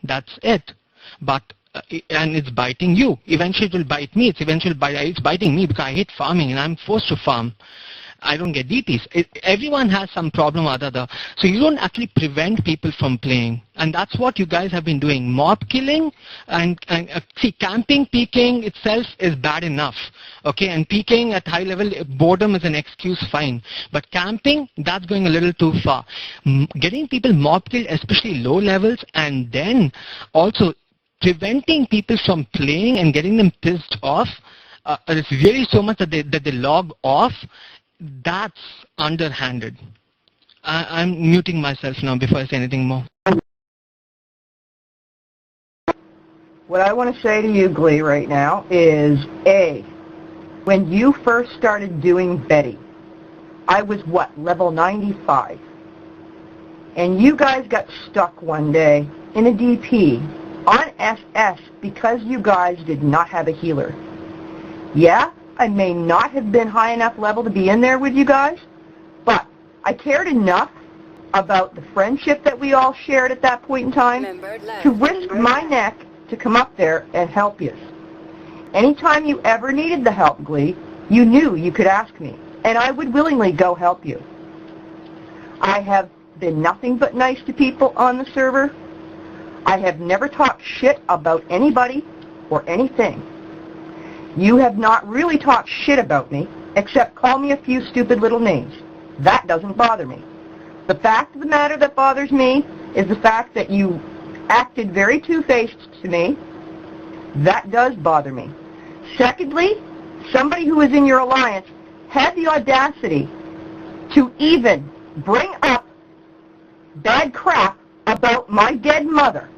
That's it. But and it's biting you. Eventually it will bite me. It's biting me because I hate farming and I'm forced to farm. I don't get DPs. Everyone has some problem or other. So you don't actually prevent people from playing. And that's what you guys have been doing. Mob killing and see, camping, peeking itself is bad enough. Okay, and peeking at high level, boredom is an excuse, fine. But camping, that's going a little too far. Getting people mob killed, especially low levels, and then also preventing people from playing and getting them pissed off, it's really so much that they log off. That's underhanded. I'm muting myself now before I say anything more. What I want to say to you, Glee, right now is, A, when you first started doing Betty, I was, what, level 95? And you guys got stuck one day in a DP on SS because you guys did not have a healer. Yeah, I may not have been high enough level to be in there with you guys, but I cared enough about the friendship that we all shared at that point in time to risk my neck to come up there and help you. Anytime you ever needed the help, Glee, you knew you could ask me, and I would willingly go help you. I have been nothing but nice to people on the server. I have never talked shit about anybody or anything. You have not really talked shit about me, except call me a few stupid little names. That doesn't bother me. The fact of the matter that bothers me is the fact that you acted very two-faced to me. That does bother me. Secondly, somebody who is in your alliance had the audacity to even bring up bad crap about my dead mother.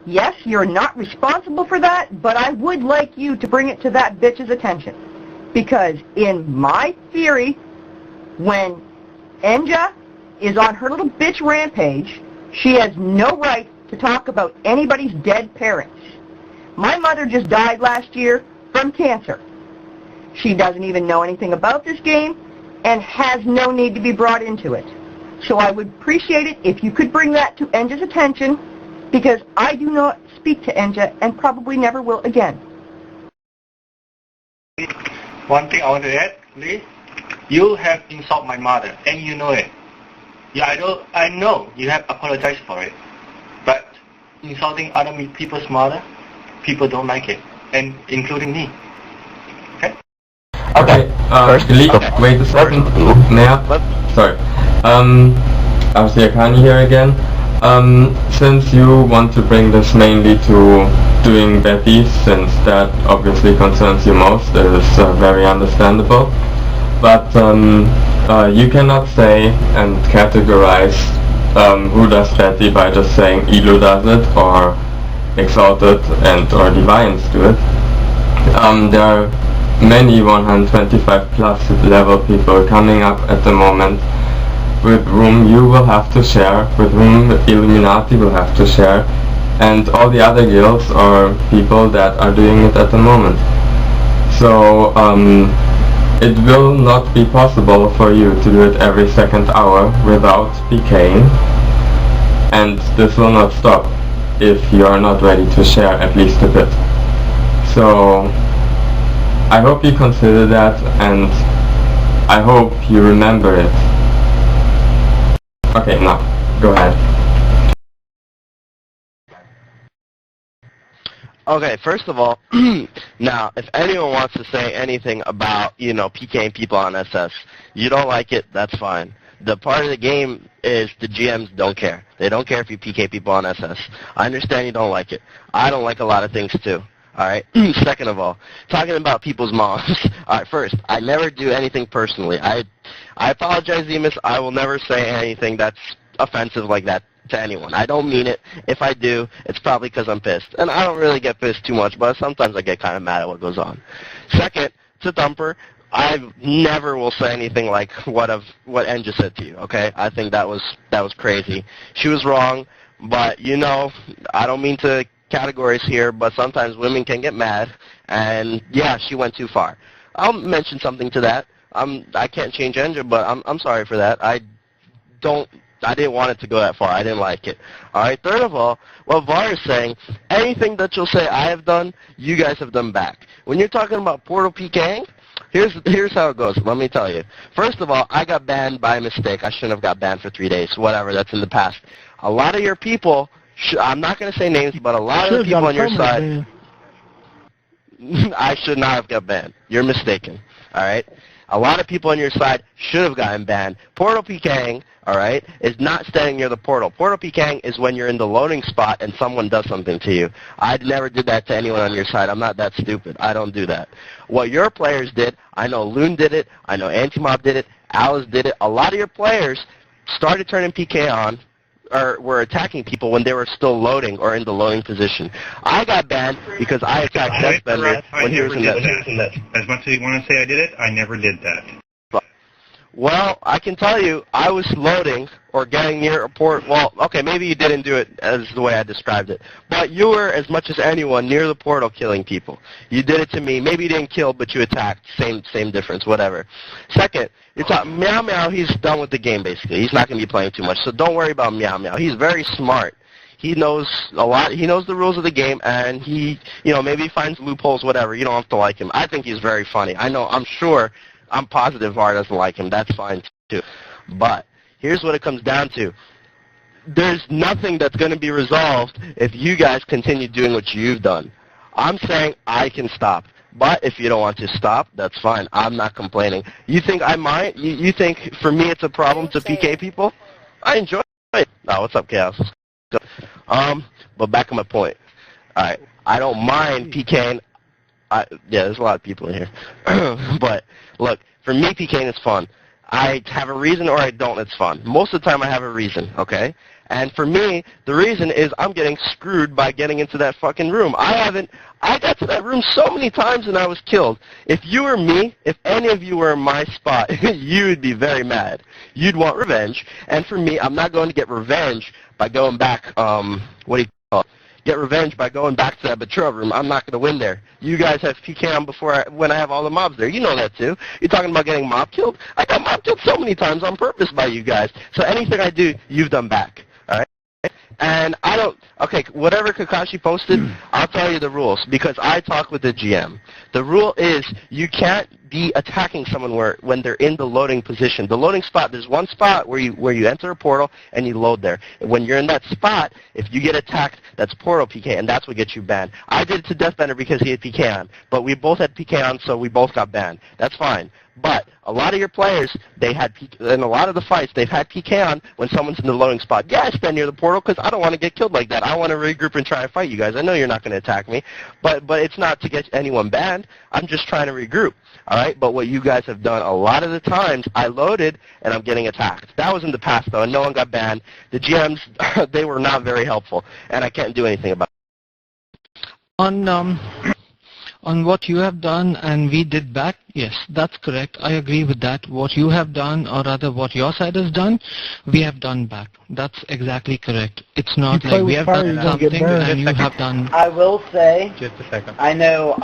Yes, you're not responsible for that, but I would like you to bring it to that bitch's attention. Because in my theory, when Enja is on her little bitch rampage, she has no right to talk about anybody's dead parents. My mother just died last year from cancer. She doesn't even know anything about this game and has no need to be brought into it. So I would appreciate it if you could bring that to Enja's attention, because I do not speak to Enja and probably never will again. One thing I want to add, Lee, you have insulted my mother, and you know it. Yeah, I know you have apologized for it, but insulting other people's mother, people don't like it, and including me. Okay? Lee, wait a second. Now, sorry. Akani here again. Since you want to bring this mainly to doing Betty, since that obviously concerns you most, it is very understandable. But you cannot say and categorize who does Betty by just saying Elu does it, or Exalted and or Deviants do it. There are many 125 plus level people coming up at the moment, with whom you will have to share, with whom Illuminati will have to share, and all the other guilds or people that are doing it at the moment. So it will not be possible for you to do it every second hour without PKing, and this will not stop if you are not ready to share at least a bit. So I hope you consider that, and I hope you remember it. Okay, now, go ahead. Okay, first of all, now, if anyone wants to say anything about, PKing people on SS, you don't like it, that's fine. The part of the game is the GMs don't care. They don't care if you PK people on SS. I understand you don't like it. I don't like a lot of things, too. Alright? Second of all, talking about people's moms. Alright, first, I never do anything personally. I apologize, Zemus. I will never say anything that's offensive like that to anyone. I don't mean it. If I do, it's probably because I'm pissed. And I don't really get pissed too much, but sometimes I get kind of mad at what goes on. Second, to Thumper, I never will say anything like what Enja said to you, okay? I think that was crazy. She was wrong, but, I don't mean to categories here, but sometimes women can get mad, and yeah, she went too far. I'll mention something to that. I can't change Enja, but I'm sorry for that. I didn't want it to go that far. I didn't like it. All right. Third of all, what VAR is saying, anything that you'll say I have done, you guys have done back. When you're talking about portal PKing, here's how it goes. Let me tell you. First of all, I got banned by mistake. I shouldn't have got banned for 3 days. Whatever. That's in the past. A lot of your people, I'm not going to say names, but a lot of the people on your side, I should not have got banned. You're mistaken. All right. A lot of people on your side should have gotten banned. Portal PKing, all right, is not standing near the portal. Portal PKing is when you're in the loading spot and someone does something to you. I never did that to anyone on your side. I'm not that stupid. I don't do that. What your players did, I know Loon did it. I know Antimob did it. Alice did it. A lot of your players started turning PK on or were attacking people when they were still loading or in the loading position. I got banned because I attacked Deathbender when he was in that. As much as you want to say I did it, I never did that. Well, I can tell you, I was loading or getting near a port. Well, okay, maybe you didn't do it as the way I described it. But you were, as much as anyone, near the portal killing people. You did it to me. Maybe you didn't kill, but you attacked. Same difference, whatever. Second, it's Meow Meow, he's done with the game, basically. He's not going to be playing too much, so don't worry about Meow Meow. He's very smart. He knows a lot. He knows the rules of the game, and he, maybe he finds loopholes, whatever. You don't have to like him. I think he's very funny. I'm positive VAR doesn't like him. That's fine, too. But here's what it comes down to. There's nothing that's going to be resolved if you guys continue doing what you've done. I'm saying I can stop. But if you don't want to stop, that's fine. I'm not complaining. You think I mind? You think for me it's a problem to PK people? I enjoy it. Oh, what's up, Chaos? But back to my point. All right. I don't mind PKing. Yeah, there's a lot of people in here. But, look, for me, PKing is fun. I have a reason or I don't, it's fun. Most of the time I have a reason, okay? And for me, the reason is I'm getting screwed by getting into that fucking room. I got to that room so many times and I was killed. If you were me, if any of you were in my spot, you would be very mad. You'd want revenge. And for me, I'm not going to get revenge by going back, get revenge by going back to that betrayal room. I'm not going to win there. You guys have PK on when I have all the mobs there. You know that too. You're talking about getting mob killed? I got mob killed so many times on purpose by you guys. So anything I do, you've done back. All right? And I don't, okay, whatever Kakashi posted, I'll tell you the rules because I talk with the GM. The rule is you can't be attacking someone when they're in the loading position. The loading spot, there's one spot where you enter a portal and you load there. When you're in that spot, if you get attacked, that's portal PK, and that's what gets you banned. I did it to Deathbender because he had PK on, but we both had PK on, so we both got banned. That's fine. But a lot of your players, in a lot of the fights, they've had PK on when someone's in the loading spot. Yeah, I stand near the portal because I don't want to get killed like that. I want to regroup and try and fight you guys. I know you're not going to attack me, but it's not to get anyone banned. I'm just trying to regroup. All right, but what you guys have done a lot of the times, I loaded and I'm getting attacked. That was in the past, though, and no one got banned. The GMs, they were not very helpful, and I can't do anything about it. On what you have done and we did back, yes, that's correct. I agree with that. What you have done, or rather what your side has done, we have done back. That's exactly correct. It's not like we have done something and you have done... I will say... Just a second. I know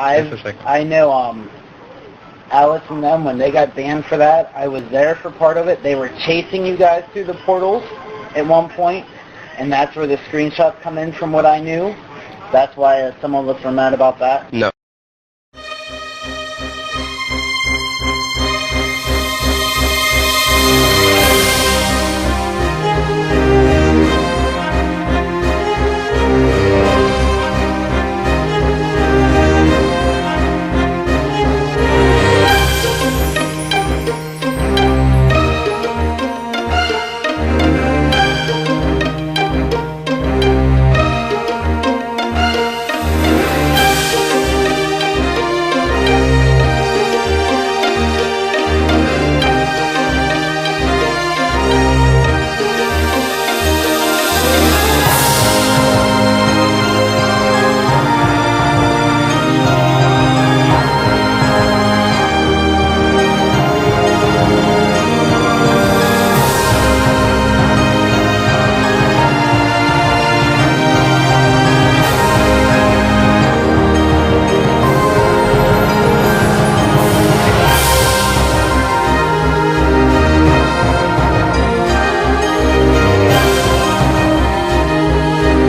Alice and them, when they got banned for that, I was there for part of it. They were chasing you guys through the portals at one point, and that's where the screenshots come in from what I knew. That's why some of us were mad about that. No,